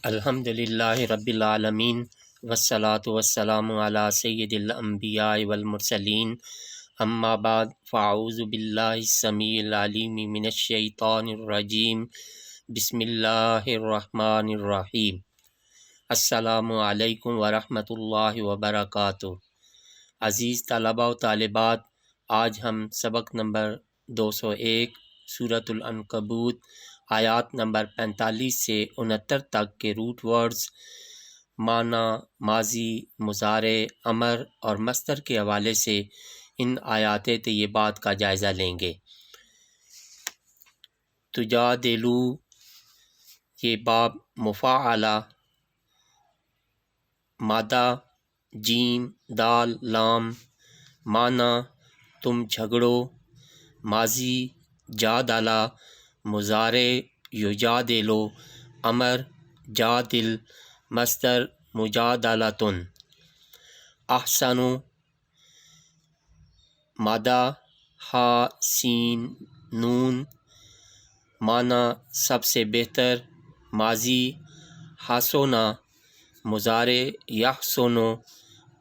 الحمد للہ رب العالمین والصلاة والسلام علی سید الانبیاء والمرسلین اما بعد فاعوذ باللہ السمیع العلیم من الشیطان الرجیم بسم اللہ الرحمن الرحیم۔ السلام علیکم ورحمۃ اللہ وبرکاتہ۔ عزیز طلباء و طالبات، آج ہم سبق نمبر 201 سورۃ العنکبوت آیات نمبر 45 سے 69 تک کے روٹ ورڈز، معنی، ماضی، مضارع، امر اور مصدر کے حوالے سے ان آیات طیبات کا جائزہ لیں گے۔ تجادلو، یہ باب مفاعلہ، مادہ جیم دال لام، معنی تم جھگڑو، ماضی جادلہ، مضارع یجادلو، امر جادل، مصدر مجادلۃ۔ احسن، مادہ ہا سین نون، معنی سب سے بہتر، ماضی حسن، مضارع یحسن،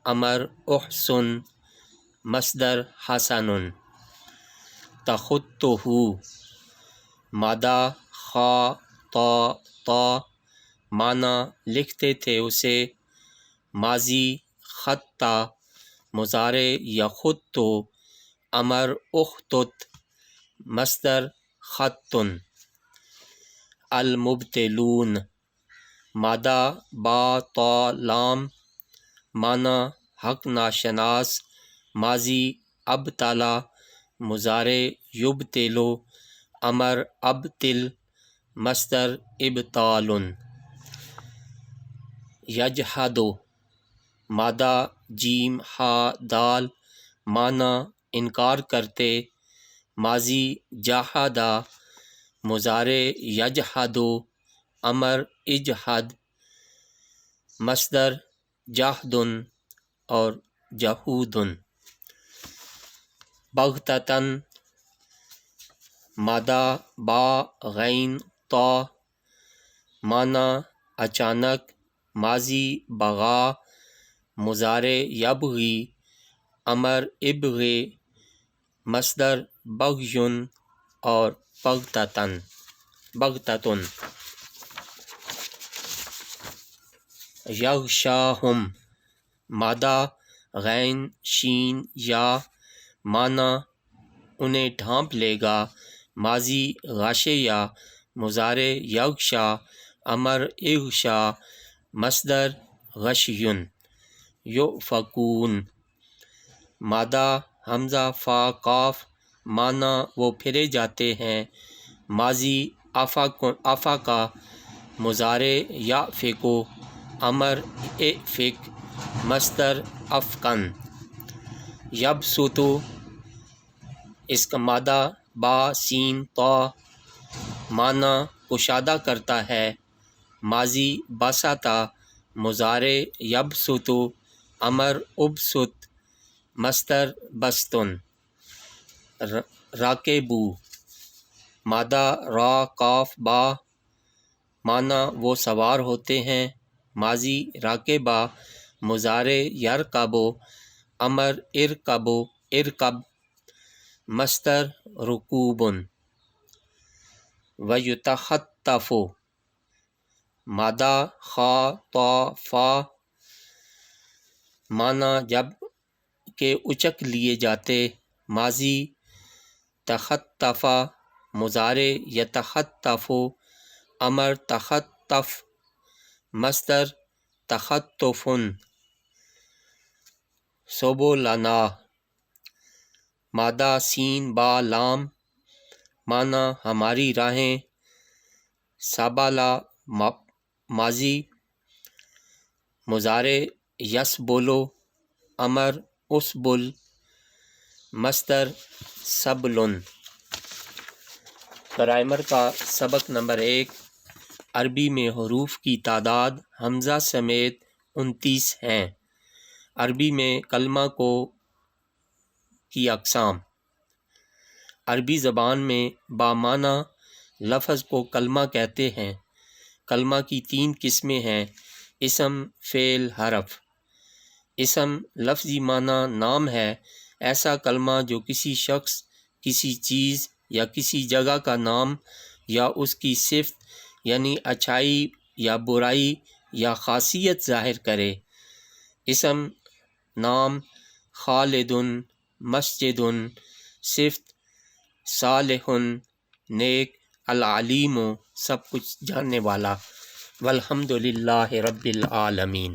امر احسن، مصدر حسن۔ تخطہ، مادہ خا طا، معنی لکھتے تھے اسے، ماضی خطہ، مضارع یخط، امر اخطط، مصدر خط۔ المبطلون، مادہ با طا لام، معنی حق ناشناس، ماضی ابطلہ، مضارع یبطل، امر ابطل، مصدر ابطال۔ یجحد، مادہ جیم ہا دال، معنی انکار کرتے، ماضی جحد، مضارع یجحد، امر اجحد، مصدر جحد اور جحود۔ بغتۃ، مادہ با غین طا، معنی اچانک، ماضی بغا، مضارع یبغی، امر ابغی، مصدر بغی اور بغتۃ۔ یغشاہم، مادہ غین شین یا، معنی انہیں ڈھانپ لے گا، ماضی غاشیہ، مضارع یغشا، امر اغشا، مصدر غشی۔ یؤفکون، مادہ حمزہ فا قاف، معنی وہ پھرے جاتے ہیں، ماضی افقا، مضارع یأفق، امر اعفق، مصدر افقن۔ یبسط، اس کا مادہ با سین طا، معنی کشادہ کرتا ہے، ماضی بسط، مضارع یبسط، امر ابسط، مصدر بسط۔ راکبو، مادہ را قاف با، معنی وہ سوار ہوتے ہیں، ماضی راکبہ، مضارع یرکب، امر ارکب، مصدر رکوب۔ ویتخطف، مادہ خا طا فا، معنی جب کہ اچک لیے جاتے، ماضی تخطف، مضارع یتخطف، امر تخطف، مصدر تخطف۔ سبلنا، مادہ سین با لام، معنی ہماری راہیں، سبلا، ماضی مضارع یسبل، امر اسبل، مصدر سبل۔ گرامر کا سبق نمبر 1، عربی میں حروف کی تعداد حمزہ سمیت 29 ہیں۔ عربی میں کلمہ کی اقسام۔ عربی زبان میں بامعنی لفظ کو کلمہ کہتے ہیں۔ کلمہ کی 3 قسمیں ہیں: اسم، فعل، حرف۔ اسم لفظی معنی نام ہے، ایسا کلمہ جو کسی شخص، کسی چیز یا کسی جگہ کا نام یا اس کی صفت یعنی اچھائی یا برائی یا خاصیت ظاہر کرے۔ اسم نام: خالد، مسجد۔ صفت: صالح، نیک، العلیم، سب کچھ جاننے والا۔ والحمد للہ رب العالمین۔